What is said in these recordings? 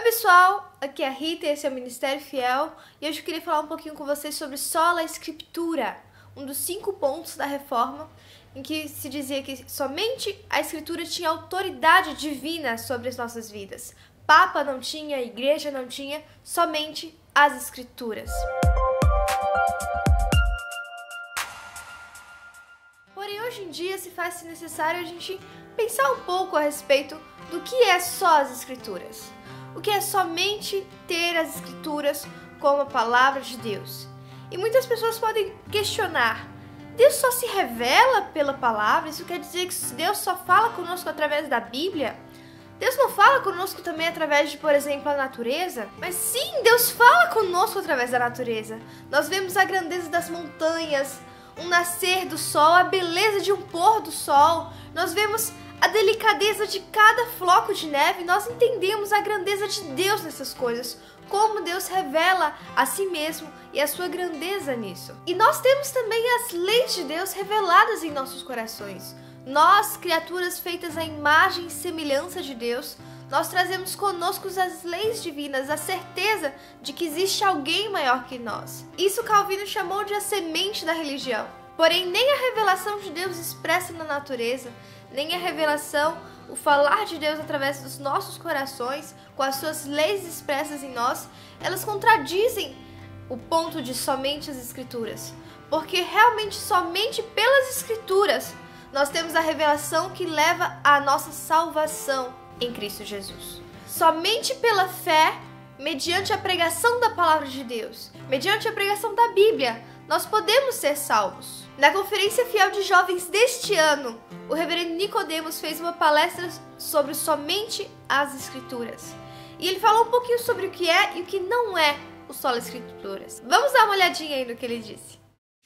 pessoal, aqui é a Rita e esse é o Ministério Fiel e hoje eu queria falar um pouquinho com vocês sobre sola Escritura, um dos 5 pontos da Reforma, em que se dizia que somente a Escritura tinha autoridade divina sobre as nossas vidas. Papa não tinha, igreja não tinha, somente as Escrituras. Porém, hoje em dia se faz necessário a gente pensar um pouco a respeito do que é só as Escrituras. O que é somente ter as Escrituras como a palavra de Deus. E muitas pessoas podem questionar, Deus só se revela pela palavra? Isso quer dizer que Deus só fala conosco através da Bíblia? Deus não fala conosco também através de, por exemplo, a natureza? Mas sim, Deus fala conosco através da natureza. Nós vemos a grandeza das montanhas, um nascer do sol, a beleza de um pôr do sol. Nós vemos a delicadeza de cada floco de neve. Nós entendemos a grandeza de Deus nessas coisas, como Deus revela a si mesmo e a sua grandeza nisso. E nós temos também as leis de Deus reveladas em nossos corações. Nós, criaturas feitas à imagem e semelhança de Deus, nós trazemos conosco as leis divinas, a certeza de que existe alguém maior que nós. Isso Calvino chamou de a semente da religião. Porém, nem a revelação de Deus expressa na natureza, nem a revelação, o falar de Deus através dos nossos corações, com as suas leis expressas em nós, elas contradizem o ponto de somente as Escrituras. Porque realmente somente pelas Escrituras nós temos a revelação que leva à nossa salvação em Cristo Jesus. Somente pela fé, mediante a pregação da palavra de Deus, mediante a pregação da Bíblia, nós podemos ser salvos. Na Conferência Fiel de Jovens deste ano, o reverendo Nicodemos fez uma palestra sobre somente as Escrituras. E ele falou um pouquinho sobre o que é e o que não é o sola Escrituras. Vamos dar uma olhadinha aí no que ele disse.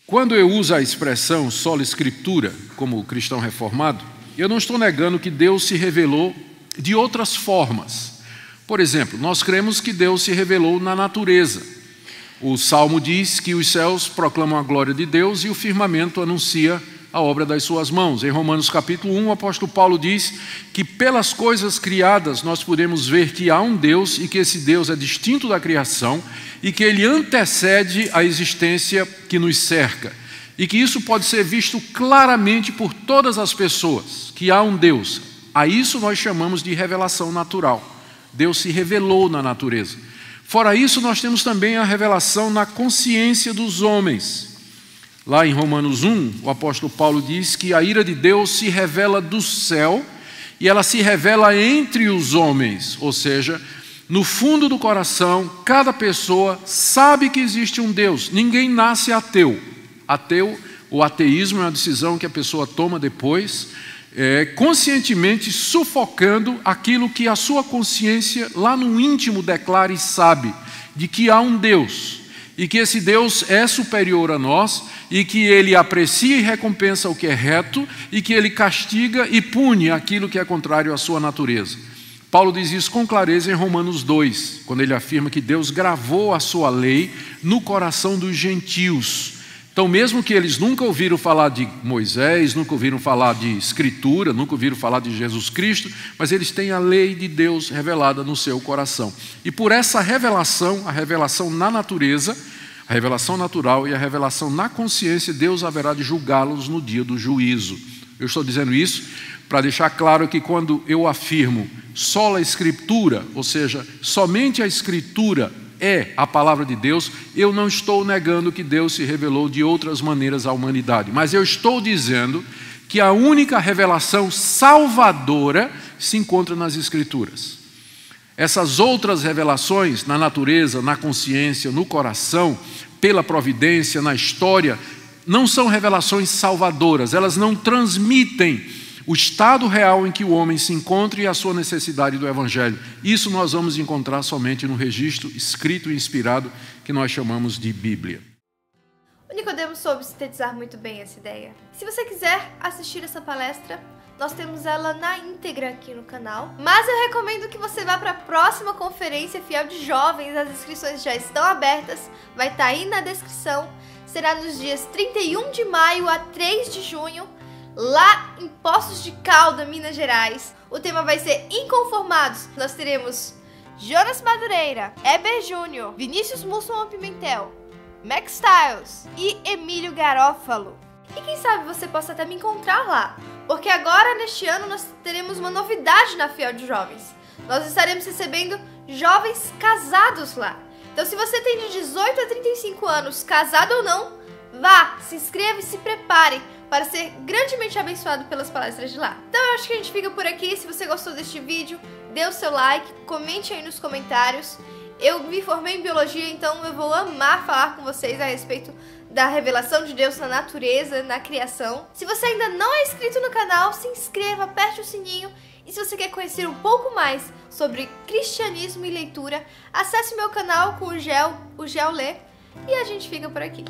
Quando eu uso a expressão sola Escritura como cristão reformado, eu não estou negando que Deus se revelou de outras formas. Por exemplo, nós cremos que Deus se revelou na natureza. O Salmo diz que os céus proclamam a glória de Deus e o firmamento anuncia a obra das suas mãos. Em Romanos capítulo 1, o apóstolo Paulo diz que pelas coisas criadas nós podemos ver que há um Deus e que esse Deus é distinto da criação e que ele antecede a existência que nos cerca. E que isso pode ser visto claramente por todas as pessoas, que há um Deus. A isso nós chamamos de revelação natural. Deus se revelou na natureza. Fora isso, nós temos também a revelação na consciência dos homens. Lá em Romanos 1, o apóstolo Paulo diz que a ira de Deus se revela do céu e ela se revela entre os homens. Ou seja, no fundo do coração, cada pessoa sabe que existe um Deus. Ninguém nasce ateu. O ateísmo é uma decisão que a pessoa toma depois, conscientemente sufocando aquilo que a sua consciência lá no íntimo declara e sabe, de que há um Deus e que esse Deus é superior a nós e que ele aprecia e recompensa o que é reto e que ele castiga e pune aquilo que é contrário à sua natureza. Paulo diz isso com clareza em Romanos 2, quando ele afirma que Deus gravou a sua lei no coração dos gentios. Então, mesmo que eles nunca ouviram falar de Moisés, nunca ouviram falar de Escritura, nunca ouviram falar de Jesus Cristo, mas eles têm a lei de Deus revelada no seu coração. E por essa revelação, a revelação na natureza, a revelação natural e a revelação na consciência, Deus haverá de julgá-los no dia do juízo. Eu estou dizendo isso para deixar claro que quando eu afirmo sola Escritura, ou seja, somente a Escritura é a palavra de Deus, eu não estou negando que Deus se revelou de outras maneiras à humanidade, mas eu estou dizendo que a única revelação salvadora se encontra nas Escrituras. Essas outras revelações na natureza, na consciência, no coração, pela providência, na história, não são revelações salvadoras, elas não transmitem o estado real em que o homem se encontra e a sua necessidade do Evangelho. Isso nós vamos encontrar somente no registro escrito e inspirado que nós chamamos de Bíblia. O Nicodemos soube sintetizar muito bem essa ideia. Se você quiser assistir essa palestra, nós temos ela na íntegra aqui no canal. Mas eu recomendo que você vá para a próxima Conferência Fiel de Jovens. As inscrições já estão abertas, vai estar aí na descrição. Será nos dias 31 de maio a 3 de junho. lá em Poços de Caldas, Minas Gerais. O tema vai ser Inconformados. Nós teremos Jonas Madureira, Eber Júnior, Vinícius Mussman Pimentel, Max Styles e Emílio Garófalo. E quem sabe você possa até me encontrar lá, porque agora, neste ano, nós teremos uma novidade na Fiel de Jovens. Nós estaremos recebendo jovens casados lá. Então, se você tem de 18 a 35 anos, casado ou não, vá, se inscreva e se prepare para ser grandemente abençoado pelas palestras de lá. Então, eu acho que a gente fica por aqui. Se você gostou deste vídeo, dê o seu like, comente aí nos comentários. Eu me formei em biologia, então eu vou amar falar com vocês a respeito da revelação de Deus na natureza, na criação. Se você ainda não é inscrito no canal, se inscreva, aperte o sininho. E se você quer conhecer um pouco mais sobre cristianismo e leitura, acesse meu canal com o Gel Lê. E a gente fica por aqui.